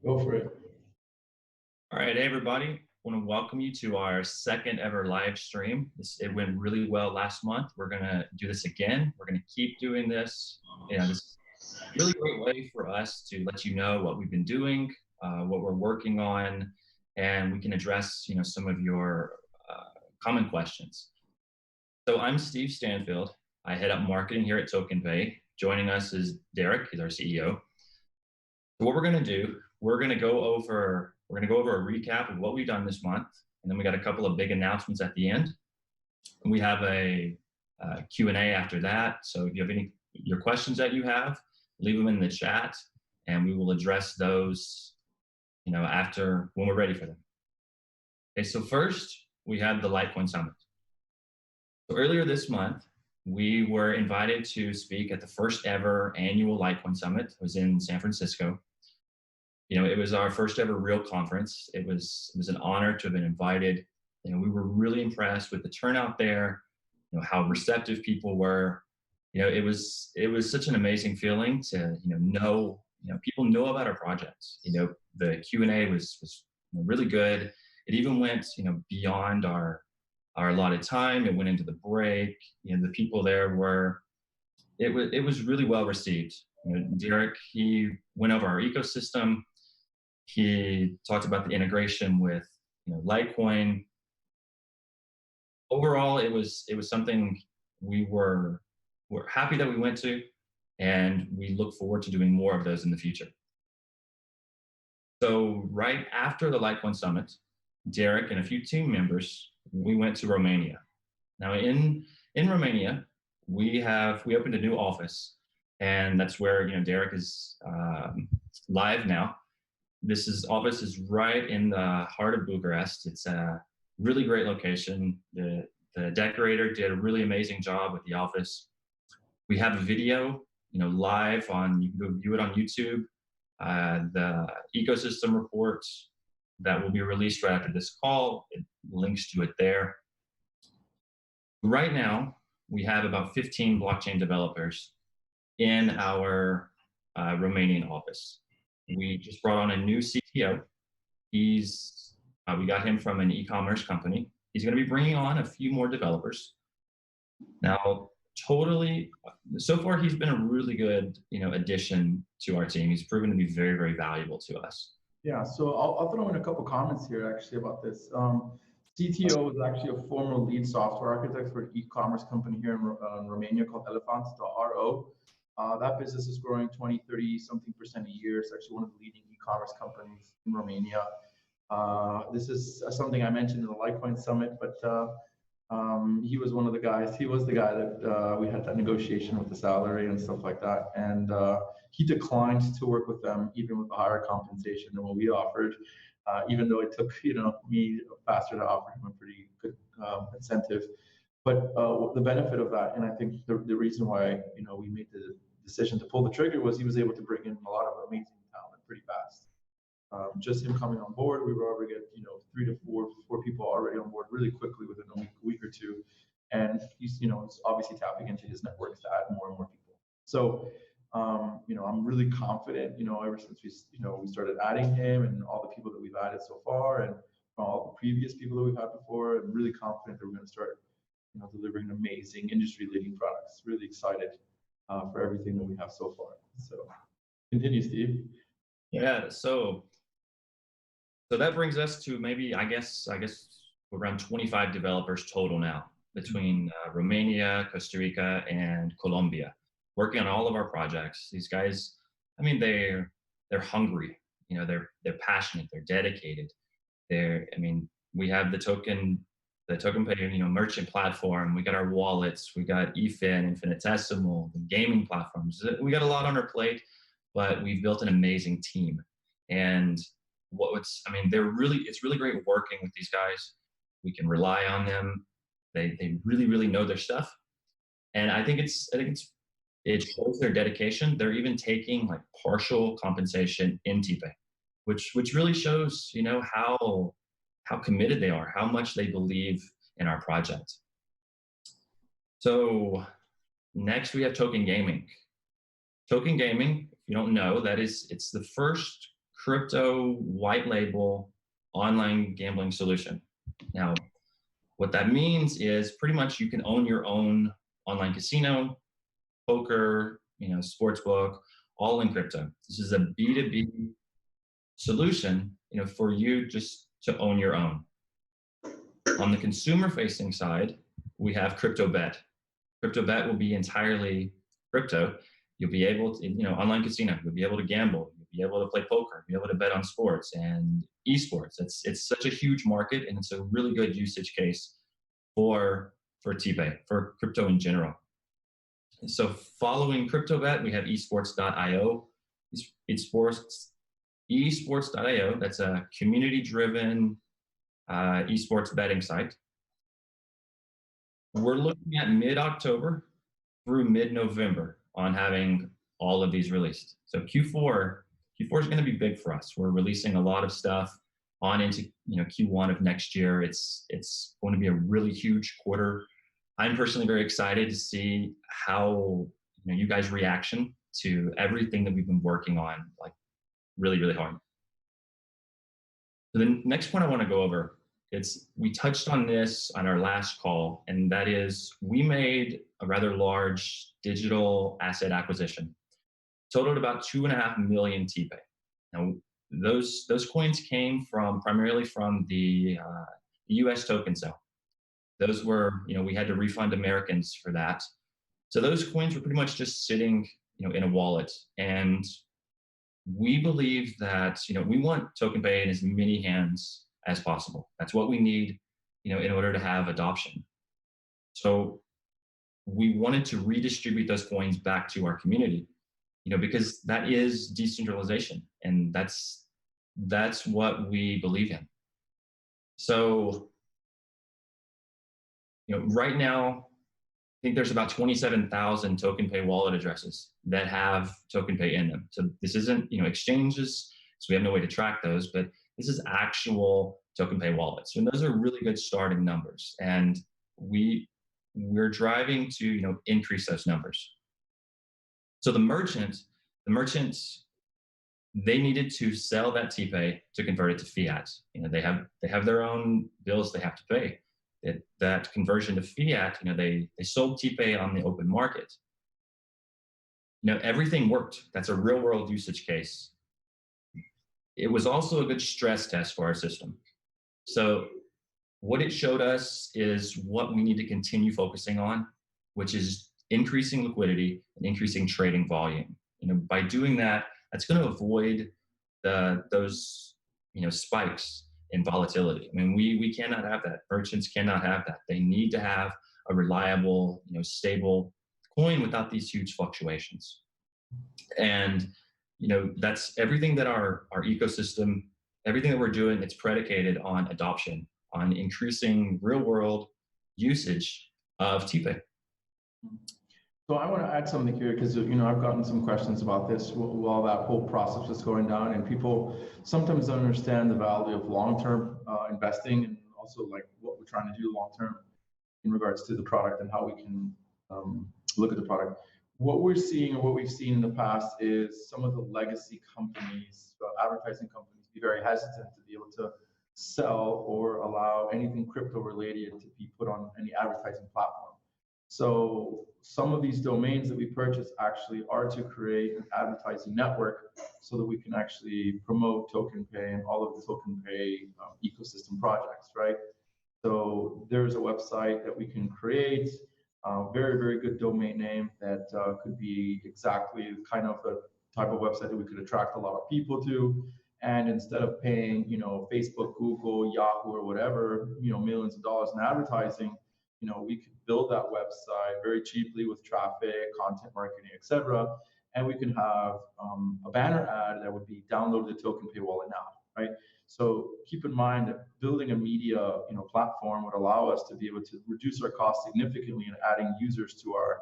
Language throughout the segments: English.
Go for it. All right, hey everybody. I want to welcome you to our second ever live stream. It went really well last month. We're going to do this again. We're going to keep doing this. This is a really great way for us to let you know what we've been doing, what we're working on, and we can address some of your common questions. So I'm Steve Stanfield. I head up marketing here at TokenPay. Joining us is Derek. He's our CEO. So what we're going to do, we're going to go over a recap of what we've done this month, and then we got a couple of big announcements at the end. And we have a Q&A after that. So if you have your questions that you have, leave them in the chat, and we will address those, after when we're ready for them. Okay, so first we have the Litecoin Summit. So earlier this month, we were invited to speak at the first ever annual Litecoin Summit. It was in San Francisco. It was our first ever real conference. It was an honor to have been invited. We were really impressed with the turnout there, how receptive people were. It was such an amazing feeling to, know people know about our projects. The Q&A was really good. It even went, beyond our allotted time. It went into the break. The people there it was really well received. Derek, he went over our ecosystem. He talked about the integration with Litecoin. Overall, it was something we're happy that we went to, and we look forward to doing more of those in the future. So right after the Litecoin Summit, Derek and a few team members, we went to Romania. Now in Romania, we opened a new office, and that's where Derek is live now. This office is right in the heart of Bucharest. It's a really great location. The decorator did a really amazing job with the office. We have a video, live you can go view it on YouTube. The ecosystem report that will be released right after this call, it links to it there. Right now, we have about 15 blockchain developers in our Romanian office. We just brought on a new CTO. We got him from an e-commerce company. He's going to be bringing on a few more developers. Now, so far, he's been a really good, addition to our team. He's proven to be very, very valuable to us. Yeah, so I'll throw in a couple comments here actually about this. CTO is actually a former lead software architect for an e-commerce company here in Romania called Elefant.ro. That business is growing 20, 30 something% a year. It's actually one of the leading e-commerce companies in Romania. This is something I mentioned in the Litecoin Summit, but he was one of the guys. He was the guy that we had that negotiation with the salary and stuff like that. And he declined to work with them, even with a higher compensation than what we offered, even though it took me faster to offer him a pretty good incentive. But the benefit of that, and I think the reason why we made the decision to pull the trigger, was he was able to bring in a lot of amazing talent pretty fast. Just him coming on board, we were able to get 3 to 4 people already on board really quickly within a week or two, and he's obviously tapping into his networks to add more and more people. So I'm really confident ever since we started adding him and all the people that we've added so far, and all the previous people that we've had before, I'm really confident that we're going to start delivering amazing industry-leading products. Really excited for everything that we have so far. So continue, Steve. Yeah, so that brings us to maybe, I guess around 25 developers total now, between Romania, Costa Rica, and Colombia, working on all of our projects. These guys, they're hungry, they're passionate, they're dedicated. We have the TokenPay, merchant platform. We got our wallets. We got EFIN, INFINITESIMAL, the gaming platforms. We got a lot on our plate, but we've built an amazing team. And it's really great working with these guys. We can rely on them. They really, really know their stuff. And I think it shows their dedication. They're even taking like partial compensation in TPAY, which really shows, how committed they are, how much they believe in our project. So next we have Token Gaming. Token Gaming, if you don't know, it's the first crypto white label online gambling solution. Now, what that means is pretty much you can own your own online casino, poker, sportsbook, all in crypto. This is a B2B solution, for you just to own your own. On the consumer-facing side, we have CryptoBet. CryptoBet will be entirely crypto. You'll be able to, online casino, you'll be able to gamble, you'll be able to play poker, you'll be able to bet on sports and esports. It's such a huge market, and it's a really good usage case for TPAY, for crypto in general. So following CryptoBet, we have esports.io. Esports.io, that's a community-driven esports betting site. We're looking at mid-October through mid-November on having all of these released. So Q4 is going to be big for us. We're releasing a lot of stuff on into Q1 of next year. It's going to be a really huge quarter. I'm personally very excited to see how you guys' reaction to everything that we've been working on, like really, really hard. So the next point I want to go over, we touched on this on our last call, and that is we made a rather large digital asset acquisition, totaled about 2.5 million TPAY. Now, those coins came primarily from the US token sale. Those were, we had to refund Americans for that. So those coins were pretty much just sitting, in a wallet. And we believe that, we want TokenPay in as many hands as possible. That's what we need, in order to have adoption. So we wanted to redistribute those coins back to our community, because that is decentralization, and that's what we believe in. So, right now, I think there's about 27,000 TokenPay wallet addresses that have TokenPay in them. So this isn't, exchanges, so we have no way to track those, but this is actual TokenPay wallets. And those are really good starting numbers. And we're driving to, increase those numbers. So the merchants, they needed to sell that TPAY to convert it to fiat. They have their own bills they have to pay. That conversion to fiat, they sold TPAY on the open market. Everything worked. That's a real world usage case. It was also a good stress test for our system. So what it showed us is what we need to continue focusing on, which is increasing liquidity and increasing trading volume. By doing that, that's going to avoid those spikes in volatility. I mean, we cannot have that. Merchants cannot have that. They need to have a reliable, stable coin without these huge fluctuations. And that's everything that our ecosystem, everything that we're doing, it's predicated on adoption, on increasing real world usage of TPAY. So I want to add something here because I've gotten some questions about this while that whole process was going down, and people sometimes don't understand the value of long-term investing, and also like what we're trying to do long-term in regards to the product and how we can look at the product. What we're seeing, or what we've seen in the past, is some of the legacy companies, advertising companies, be very hesitant to be able to sell or allow anything crypto related to be put on any advertising platform. So some of these domains that we purchase actually are to create an advertising network so that we can actually promote TokenPay and all of the TokenPay ecosystem projects, right? So there's a website that we can create, very, very good domain name that could be exactly kind of the type of website that we could attract a lot of people to. And instead of paying, Facebook, Google, Yahoo, or whatever, millions of dollars in advertising, we could build that website very cheaply with traffic, content marketing, etc. And we can have a banner ad that would be download the TokenPay wallet now, right? So keep in mind that building a media, platform would allow us to be able to reduce our costs significantly in adding users to our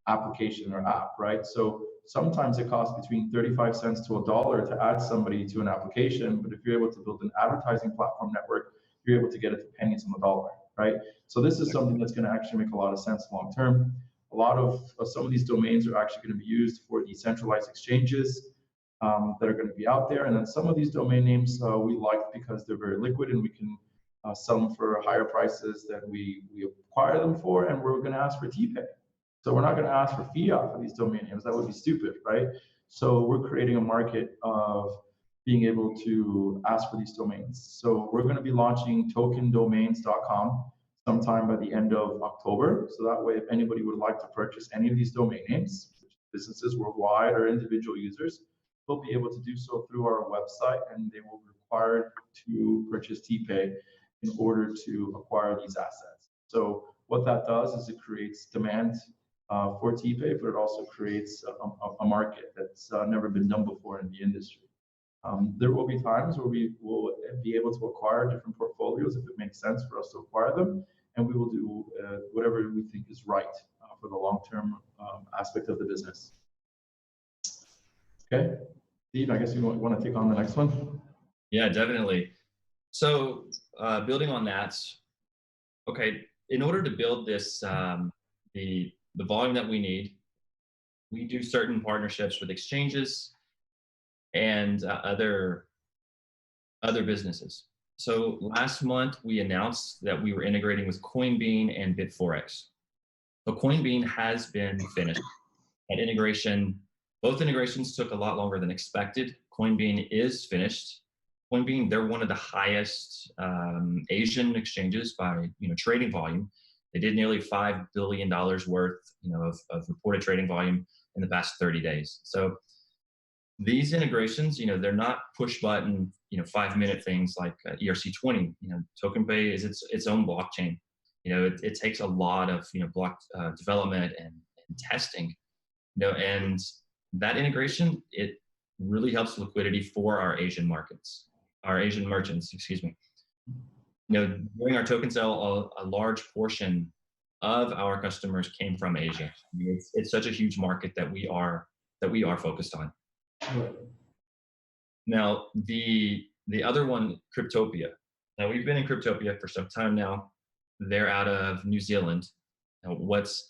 application or app, right? So sometimes it costs between 35 cents to $1 to add somebody to an application, but if you're able to build an advertising platform network, you're able to get it to pennies on the dollar, right? So this is something that's going to actually make a lot of sense long term. A lot of some of these domains are actually going to be used for decentralized exchanges. that are going to be out there. And then some of these domain names we like because they're very liquid and we can sell them for higher prices than we acquire them for, and we're going to ask for TPAY. So we're not going to ask for fiat for these domain names. That would be stupid, right? So we're creating a market of being able to ask for these domains. So we're going to be launching tokendomains.com sometime by the end of October. So that way, if anybody would like to purchase any of these domain names, businesses worldwide or individual users, they'll be able to do so through our website, and they will be required to purchase TPAY in order to acquire these assets. So what that does is it creates demand for TPAY, but it also creates a market that's never been done before in the industry. There will be times where we will be able to acquire different portfolios if it makes sense for us to acquire them, and we will do whatever we think is right for the long-term aspect of the business. Okay, Steve, I guess you want to take on the next one? Yeah, definitely. So building on that, okay, in order to build this, the volume that we need, we do certain partnerships with exchanges and other businesses. So last month we announced that we were integrating with Coinbean and Bitforex. So Coinbean has been finished. That integration, both integrations took a lot longer than expected. Coinbean is finished. Coinbean, they're one of the highest Asian exchanges by trading volume. They did nearly $5 billion worth of reported trading volume in the past 30 days. So these integrations, they're not push button, 5-minute things like ERC20. TokenPay is its own blockchain. It takes a lot of block development and testing. And that integration, it really helps liquidity for our Asian markets, our Asian merchants, excuse me. During our token sale, a large portion of our customers came from Asia. It's such a huge market that we are focused on. Now, the other one, Cryptopia. Now, we've been in Cryptopia for some time now. They're out of New Zealand. Now, it was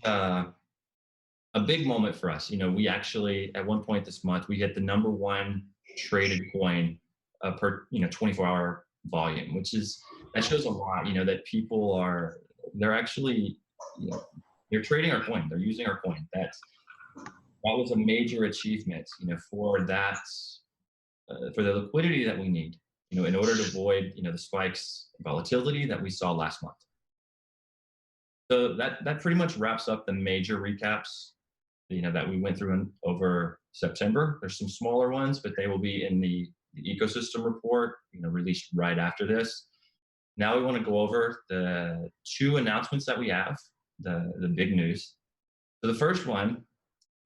a big moment for us. We actually, at one point this month, we hit the #1 traded coin per 24-hour volume, that shows a lot. That people they're actually they're trading our coin, they're using our coin. That was a major achievement for that for the liquidity that we need in order to avoid the spikes in volatility that we saw last month. So that pretty much wraps up the major recaps that we went through over September. There's some smaller ones, but they will be in the ecosystem report, released right after this. Now we want to go over the 2 announcements that we have, the big news. So the first one,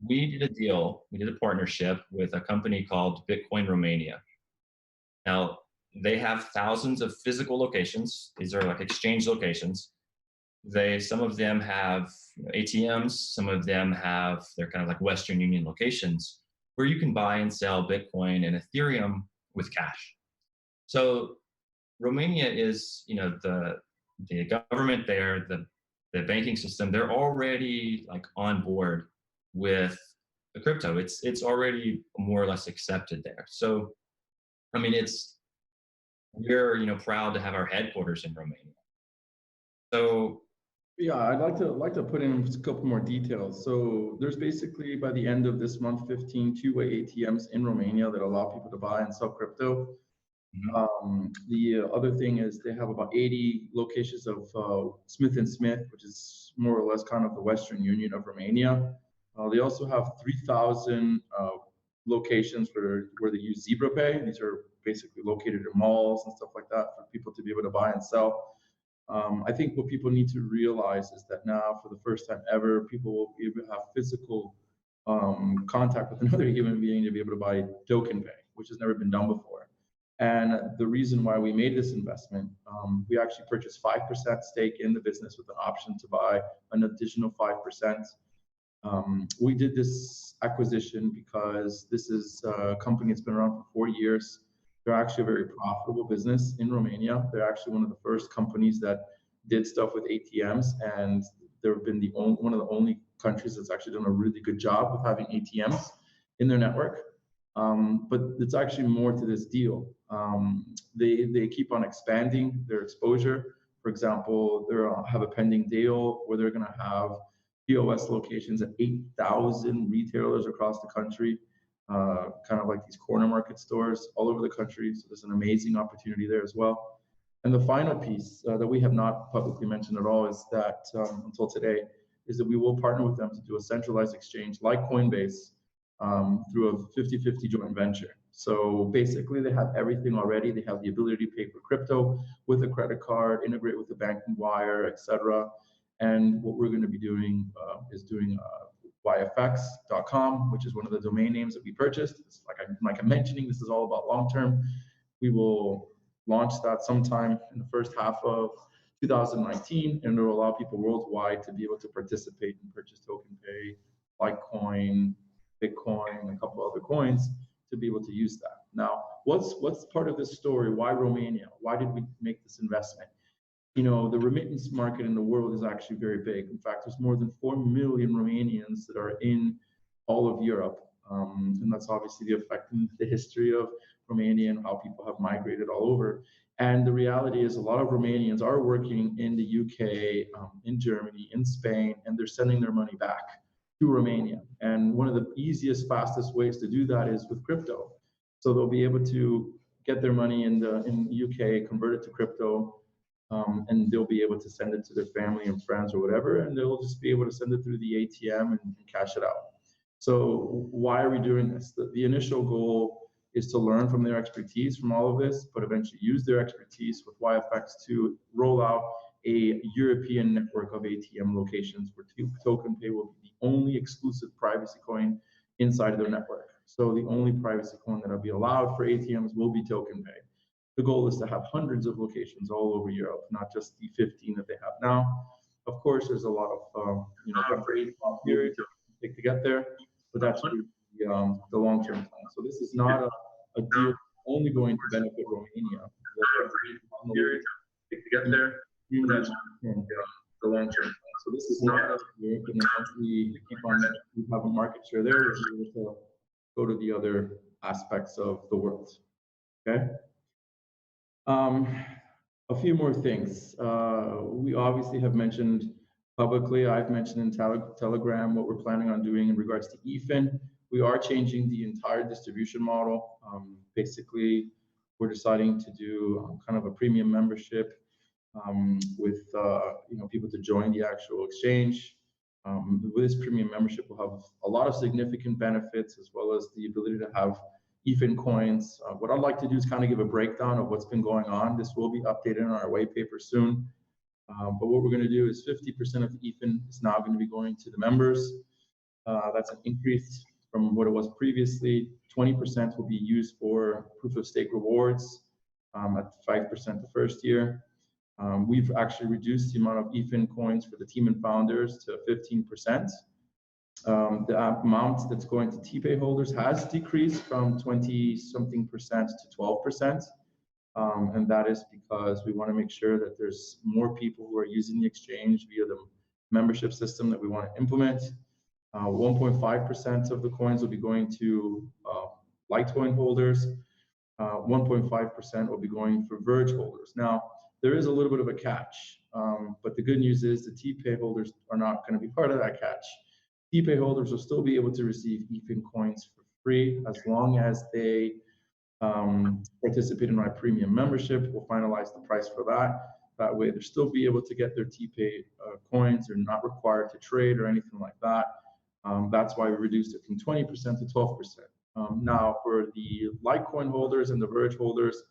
we did a partnership with a company called Bitcoin Romania. Now, they have thousands of physical locations. These are like exchange locations. Some of them have ATMs, some of them they're kind of like Western Union locations where you can buy and sell Bitcoin and Ethereum with cash. So Romania is, the government there, the banking system, they're already like on board with the crypto. It's already more or less accepted there. So, I mean, we're proud to have our headquarters in Romania. So yeah, I'd like to put in a couple more details. So there's basically, by the end of this month, 15 two-way ATMs in Romania that allow people to buy and sell crypto. The other thing is they have about 80 locations of Smith & Smith, which is more or less kind of the Western Union of Romania. They also have 3,000 locations where they use Zebra Pay. These are basically located in malls and stuff like that for people to be able to buy and sell. I think what people need to realize is that now, for the first time ever, people will be able to have physical contact with another human being to be able to buy TokenPay, which has never been done before. And the reason why we made this investment, we actually purchased 5% stake in the business with an option to buy an additional 5%. We did this acquisition because this is a company that's been around for 4 years. They're actually a very profitable business in Romania. They're actually one of the first companies that did stuff with ATMs, and they've been one of the only countries that's actually done a really good job of having ATMs in their network. But it's actually more to this deal. They keep on expanding their exposure. For example, they have a pending deal where they're going to have POS locations at 8,000 retailers across the country, kind of like these corner market stores all over the country. So there's an amazing opportunity there as well. And the final piece that we have not publicly mentioned at all is that until today, is that we will partner with them to do a centralized exchange like Coinbase through a 50-50 joint venture. So basically they have everything already. They have the ability to pay for crypto with a credit card, integrate with the banking wire, etc. And what we're going to be doing is doing yfx.com, which is one of the domain names that we purchased. It's like I'm mentioning, this is all about long-term. We will launch that sometime in the first half of 2019, and it will allow people worldwide to be able to participate and purchase TokenPay, Litecoin, Bitcoin, and a couple other coins to be able to use that. Now, what's part of this story? Why Romania? Why did we make this investment? You know, the remittance market in the world is actually very big. In fact, there's more than 4 million Romanians that are in all of Europe. And that's obviously the effect in the history of Romania and how people have migrated all over. And the reality is a lot of Romanians are working in the UK, in Germany, in Spain, and they're sending their money back to Romania. And one of the easiest, fastest ways to do that is with crypto. So they'll be able to get their money in the UK, convert it to crypto, and they'll be able to send it to their family and friends or whatever, and they'll just be able to send it through the ATM and cash it out. So why are we doing this? The initial goal is to learn from their expertise from all of this, but eventually use their expertise with YFX to roll out a European network of ATM locations where TokenPay will be the only exclusive privacy coin inside of their network. So the only privacy coin that will be allowed for ATMs will be TokenPay. The goal is to have hundreds of locations all over Europe, not just the 15 that they have now. Of course, there's a lot of period to get there, but that's really the long-term plan. So this is not a deal only going to benefit Romania. To get there, that's the long-term plan. So this is not a Europe, and once we keep on, we have a market share there, we'll be able to go to the other aspects of the world. Okay. A few more things. We obviously have mentioned publicly, I've mentioned in Telegram what we're planning on doing in regards to EFIN. We are changing the entire distribution model. Basically, we're deciding to do kind of a premium membership with people to join the actual exchange. With this premium membership, we'll have a lot of significant benefits as well as the ability to have EFIN coins. What I'd like to do is kind of give a breakdown of what's been going on. This will be updated in our white paper soon. But what we're going to do is 50% of the EFIN is now going to be going to the members. That's an increase from what it was previously. 20% will be used for proof of stake rewards at 5% the first year. We've actually reduced the amount of EFIN coins for the team and founders to 15%. The amount that's going to TPAY holders has decreased from 20-something% to 12%. And that is because we want to make sure that there's more people who are using the exchange via the membership system that we want to implement. 1.5% of the coins will be going to Litecoin holders. 1.5% will be going for Verge holders. Now, there is a little bit of a catch, but the good news is the TPAY holders are not going to be part of that catch. TPAY holders will still be able to receive EFIN coins for free as long as they participate in my premium membership. We'll finalize the price for that. That way, they'll still be able to get their TPAY coins. They're not required to trade or anything like that. That's why we reduced it from 20% to 12%. Now, for the Litecoin holders and the Verge holders,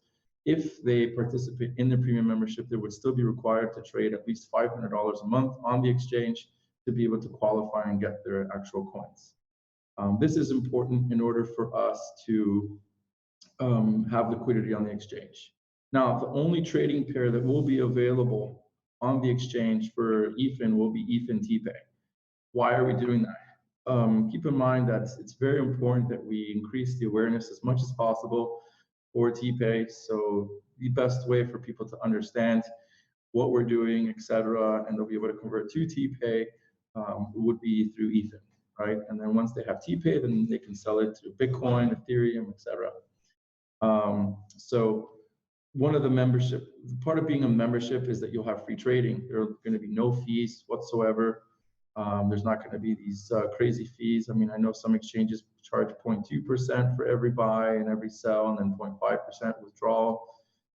if they participate in the premium membership, they would still be required to trade at least $500 a month on the exchange to be able to qualify and get their actual coins. This is important in order for us to have liquidity on the exchange. Now, the only trading pair that will be available on the exchange for EFIN will be EFIN TPAY. Why are we doing that? Keep in mind that it's very important that we increase the awareness as much as possible for TPAY. So the best way for people to understand what we're doing, etc., and they'll be able to convert to TPAY would be through EFIN, right? And then once they have TPAY, then they can sell it to Bitcoin, Ethereum, etc. So one of the part of being a membership is that you'll have free trading. There are going to be no fees whatsoever. There's not going to be these crazy fees. I mean, I know some exchanges charge 0.2% for every buy and every sell, and then 0.5% withdrawal.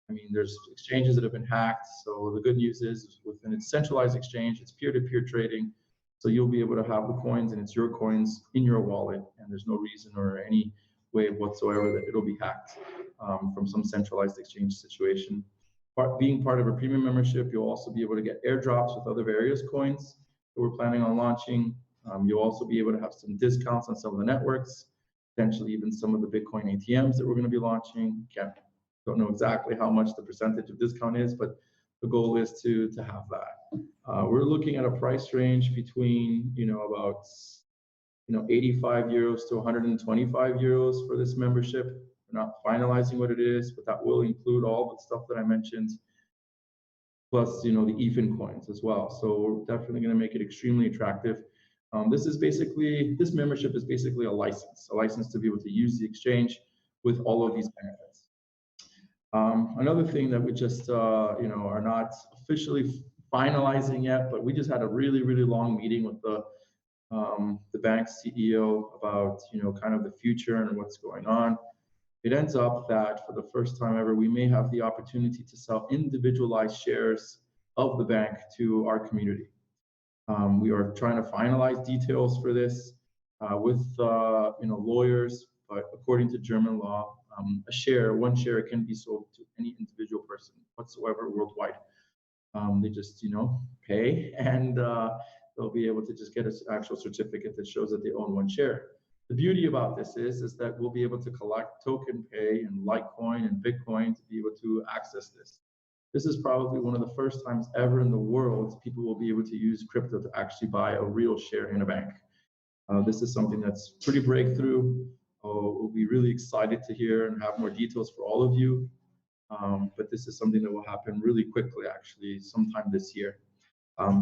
I mean, there's exchanges that have been hacked. So the good news is within its centralized exchange, it's peer-to-peer trading. So you'll be able to have the coins, and it's your coins in your wallet, and there's no reason or any way whatsoever that it'll be hacked from some centralized exchange situation. Being part of a premium membership, you'll also be able to get airdrops with other various coins that we're planning on launching. You'll also be able to have some discounts on some of the networks, potentially even some of the Bitcoin ATMs that we're going to be launching. Don't know exactly how much the percentage of discount is, but the goal is to have that. We're looking at a price range between about 85 euros to 125 euros for this membership. We're not finalizing what it is, but that will include all the stuff that I mentioned, plus the EFIN coins as well. So we're definitely going to make it extremely attractive. This membership is basically a license to be able to use the exchange with all of these benefits. Another thing that we just are not officially finalizing yet, but we just had a really long meeting with the bank's CEO about kind of the future and what's going on. It ends up that for the first time ever, we may have the opportunity to sell individualized shares of the bank to our community. We are trying to finalize details for this with lawyers, but according to German law, one share can be sold to any individual person whatsoever worldwide. They just pay, and they'll be able to just get an actual certificate that shows that they own one share. The beauty about this is that we'll be able to collect TokenPay and Litecoin and Bitcoin to be able to access this. This is probably one of the first times ever in the world people will be able to use crypto to actually buy a real share in a bank. This is something that's pretty breakthrough. We'll be really excited to hear and have more details for all of you. But this is something that will happen really quickly, actually, sometime this year.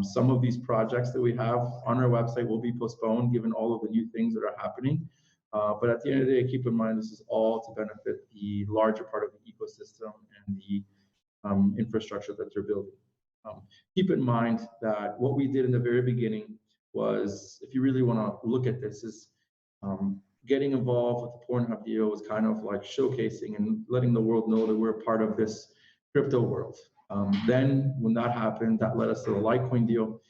Some of these projects that we have on our website will be postponed given all of the new things that are happening. But at the end of the day, keep in mind, this is all to benefit the larger part of the ecosystem and the infrastructure that they're building. Keep in mind that what we did in the very beginning was, if you really want to look at this, is getting involved with the Pornhub deal was kind of like showcasing and letting the world know that we're a part of this crypto world. Then when that happened, that led us to the Litecoin deal.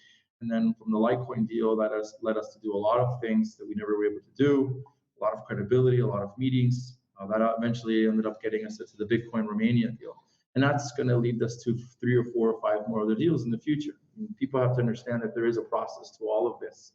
And then from the Litecoin deal, that led us to do a lot of things that we never were able to do, a lot of credibility, a lot of meetings. That eventually ended up getting us into the Bitcoin Romania deal. And that's going to lead us to 3 or 4 or 5 more other deals in the future. And people have to understand that there is a process to all of this.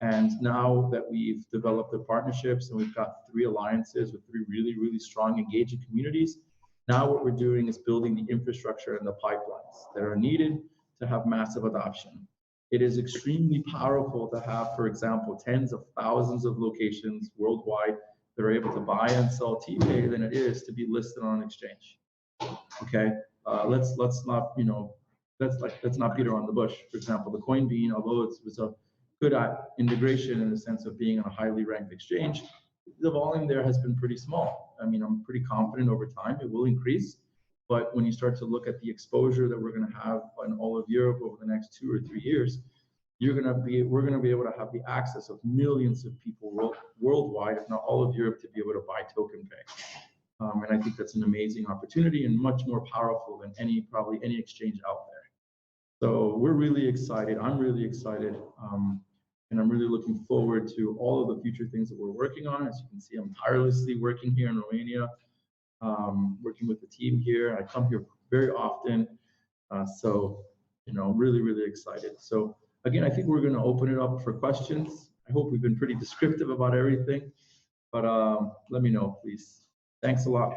And now that we've developed the partnerships and we've got 3 alliances with 3 really strong, engaging communities, now what we're doing is building the infrastructure and the pipelines that are needed to have massive adoption. It is extremely powerful to have, for example, tens of thousands of locations worldwide that are able to buy and sell TPAY than it is to be listed on an exchange. Okay, let's not let's not beat around the bush. For example, the Coinbean, although it was a good integration in the sense of being on a highly ranked exchange, the volume there has been pretty small. I mean, I'm pretty confident over time it will increase, but when you start to look at the exposure that we're going to have in all of Europe over the next 2 or 3 years, we're going to be able to have the access of millions of people worldwide, if not all of Europe, to be able to buy TokenPay. And I think that's an amazing opportunity and much more powerful than probably any exchange out there. So we're really excited. I'm really excited. And I'm really looking forward to all of the future things that we're working on. As you can see, I'm tirelessly working here in Romania, working with the team here. I come here very often. So, really excited. So again, I think we're going to open it up for questions. I hope we've been pretty descriptive about everything, but let me know, please. Thanks a lot.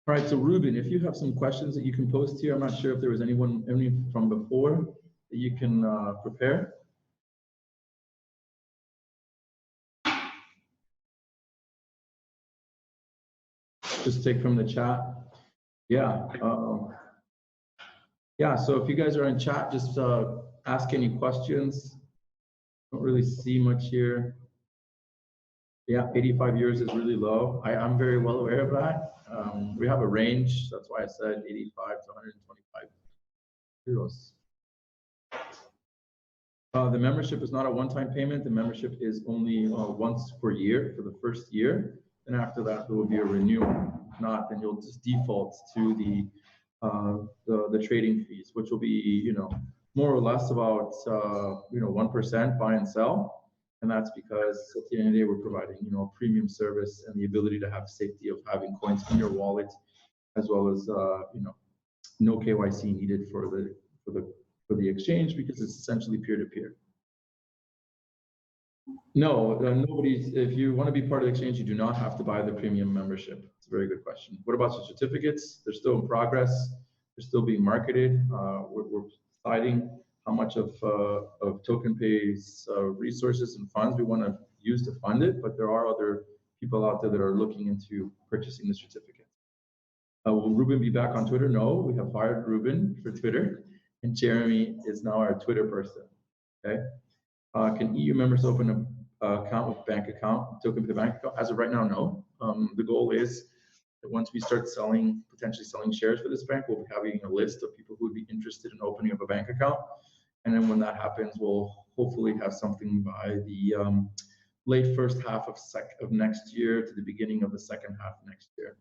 All right, so Ruben, if you have some questions that you can post here, I'm not sure if there was any from before that you can prepare. Just take from the chat. Yeah. Yeah, so if you guys are in chat, just ask any questions. Don't really see much here. Yeah, 85 years is really low. I'm very well aware of that. We have a range. That's why I said 85 to 125 euros. The membership is not a one-time payment. The membership is only once per year for the first year. And after that, there will be a renewal. If not, then you'll just default to the trading fees, which will be, more or less about, 1% buy and sell. And that's because at the end of the day, we're providing, a premium service and the ability to have safety of having coins in your wallet, as well as, no KYC needed for the exchange, because it's essentially peer-to-peer. No, nobody's. If you want to be part of the exchange, you do not have to buy the premium membership. It's a very good question. What about the certificates? They're still in progress. They're still being marketed. We're deciding how much of TokenPay's resources and funds we want to use to fund it, but there are other people out there that are looking into purchasing the certificate. Will Ruben be back on Twitter? No, we have fired Ruben for Twitter, and Jeremy is now our Twitter person. Okay. Can EU members open an account with bank account, TokenPay bank account? As of right now, no. The goal is that once we start potentially selling shares for this bank, we'll be having a list of people who would be interested in opening up a bank account. And then when that happens, we'll hopefully have something by the late first half of next year to the beginning of the second half of next year.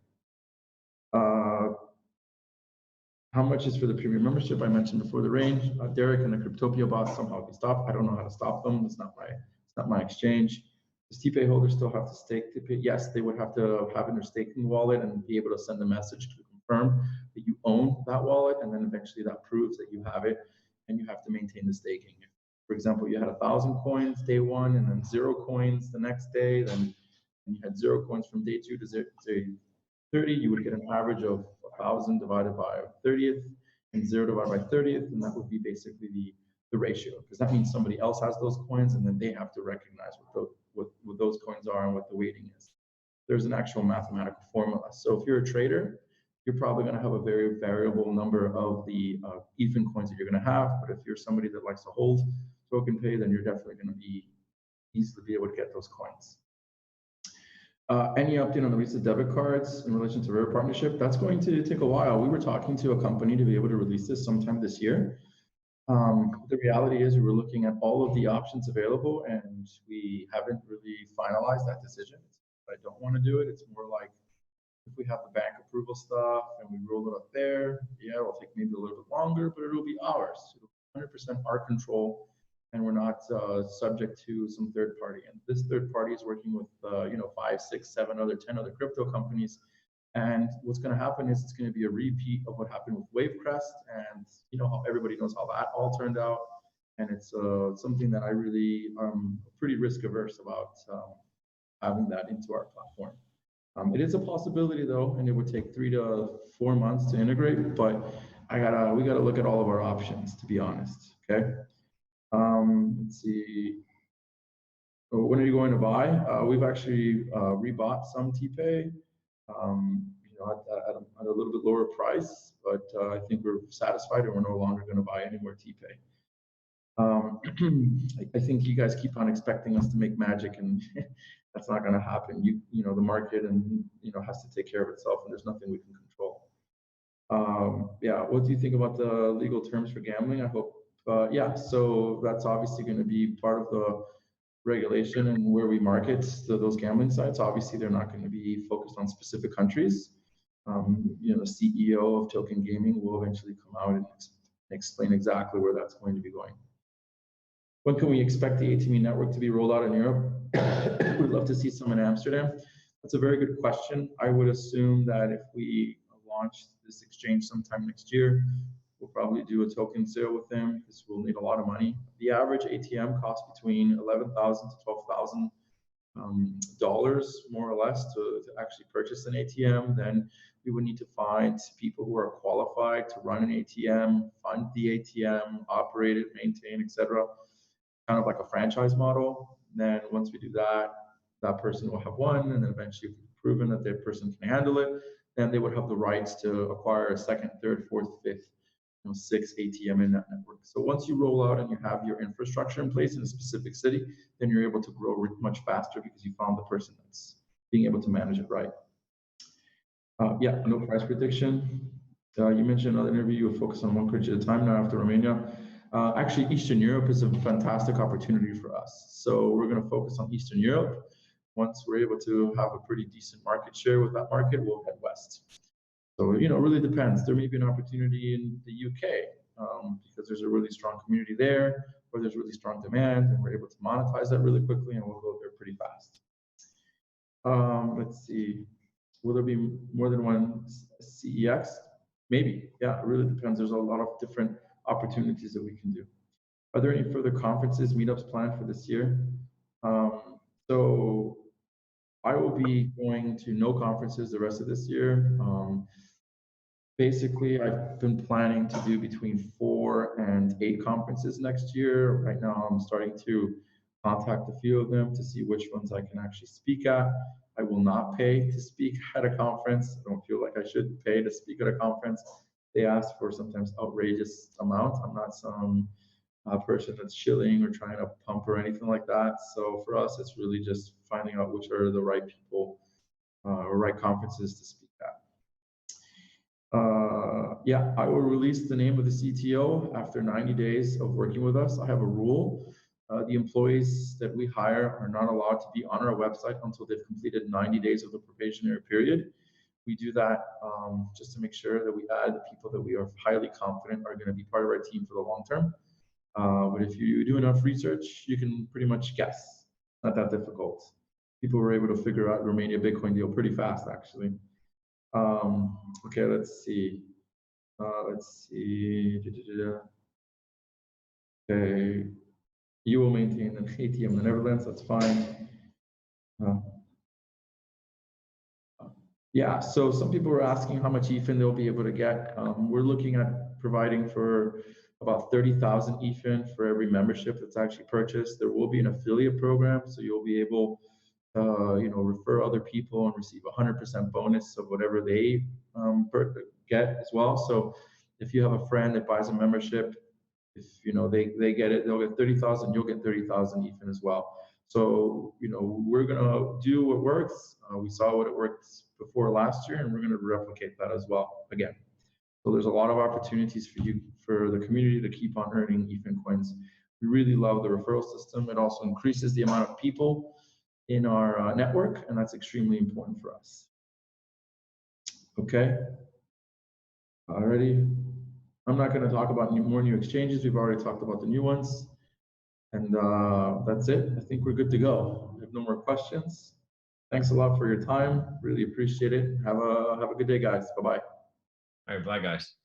How much is for the premium membership? I mentioned before the range. Derek and the Cryptopia bots somehow be stopped. I don't know how to stop them. It's not my exchange. Does TPAY holders still have to stake TPAY? Yes, they would have to have in their staking wallet and be able to send a message to confirm that you own that wallet, and then eventually that proves that you have it, and you have to maintain the staking. If, for example, you had 1,000 coins day one and then 0 coins the next day, then you had 0 coins from day 2 to day 30, you would get an average of 1,000 divided by 30th and 0 divided by 30th, and that would be basically the ratio, because that means somebody else has those coins, and then they have to recognize what those coins are and what the weighting is. There's an actual mathematical formula. So if you're a trader, you're probably going to have a very variable number of the EFIN coins that you're going to have, but if you're somebody that likes to hold TokenPay, then you're definitely going to easily be able to get those coins. Any update on the Visa debit cards in relation to Rare partnership? That's going to take a while. We were talking to a company to be able to release this sometime this year. The reality is we were looking at all of the options available, and we haven't really finalized that decision. I don't want to do it. It's more like if we have the bank approval stuff and we roll it up there, yeah, it'll take maybe a little bit longer, but it'll be ours. It'll be 100% our control, and we're not subject to some third party. And this third party is working with 5, 6, 7 other 10 other crypto companies. And what's going to happen is it's going to be a repeat of what happened with Wavecrest, and how everybody knows how that all turned out. And it's something that I really am pretty risk averse about having that into our platform. It is a possibility though, and it would take 3 to 4 months to integrate. But we gotta look at all of our options, to be honest. Okay. Let's see. When are you going to buy? We've actually rebought some TPAY. At a little bit lower price, but I think we're satisfied and we're no longer going to buy any more TPAY. I think you guys keep on expecting us to make magic, and that's not going to happen. The market and has to take care of itself, and there's nothing we can control. Yeah, what do you think about the legal terms for gambling? I hope. Yeah, so that's obviously going to be part of the regulation and where we market those gambling sites. Obviously, they're not going to be focused on specific countries. The CEO of Token Gaming will eventually come out and explain exactly where that's going to be going. When can we expect the ATME network to be rolled out in Europe? We'd love to see some in Amsterdam. That's a very good question. I would assume that if we launch this exchange sometime next year, we'll probably do a token sale with them, because we'll need a lot of money. The average ATM costs between $11,000 to $12,000 more or less to actually purchase an ATM. Then we would need to find people who are qualified to run an ATM, fund the ATM, operate it, maintain, etc. Kind of like a franchise model. Then once we do that, that person will have one, and then eventually, if we've proven that that person can handle it, then they would have the rights to acquire a second, third, fourth, fifth 6 ATM in that network. So once you roll out and you have your infrastructure in place in a specific city, then you're able to grow much faster because you found the person that's being able to manage it right. Yeah, no price prediction. You mentioned another interview, you will focus on one country at a time now after Romania. Actually, Eastern Europe is a fantastic opportunity for us. So we're going to focus on Eastern Europe. Once we're able to have a pretty decent market share with that market, we'll head west. So, it really depends. There may be an opportunity in the UK because there's a really strong community there, or there's really strong demand, and we're able to monetize that really quickly, and we'll go there pretty fast. Let's see. Will there be more than one CEX? Maybe. Yeah, it really depends. There's a lot of different opportunities that we can do. Are there any further conferences, meetups planned for this year? So I will be going to no conferences the rest of this year. Basically, I've been planning to do between 4 and 8 conferences next year. Right now, I'm starting to contact a few of them to see which ones I can actually speak at. I will not pay to speak at a conference. I don't feel like I should pay to speak at a conference. They ask for sometimes outrageous amounts. I'm not some person that's shilling or trying to pump or anything like that. So for us, it's really just finding out which are the right people or right conferences to speak at. Yeah, I will release the name of the CTO after 90 days of working with us. I have a rule. The employees that we hire are not allowed to be on our website until they've completed 90 days of the probationary period. We do that just to make sure that we add the people that we are highly confident are going to be part of our team for the long term. But if you do enough research, you can pretty much guess. Not that difficult. People were able to figure out Romania Bitcoin deal pretty fast, actually. Okay, let's see. Okay, you will maintain an ATM in the Netherlands. That's fine. Yeah, so some people were asking how much EFIN they'll be able to get. We're looking at providing for about 30,000 EFIN for every membership that's actually purchased. There will be an affiliate program, so you'll be able refer other people and receive 100% bonus of whatever they get as well. So if you have a friend that buys a membership, if they get it, they'll get 30,000, you'll get 30,000 EFIN as well. So we're gonna do what works. We saw what it worked before last year, and we're gonna replicate that as well again. So there's a lot of opportunities for the community to keep on earning EFIN coins. We really love the referral system. It also increases the amount of people in our network, and that's extremely important for us. Okay. Alrighty. I'm not going to talk about more new exchanges. We've already talked about the new ones. And that's it. I think we're good to go. We have no more questions. Thanks a lot for your time. Really appreciate it. Have a good day, guys. Bye-bye. All right, bye, guys.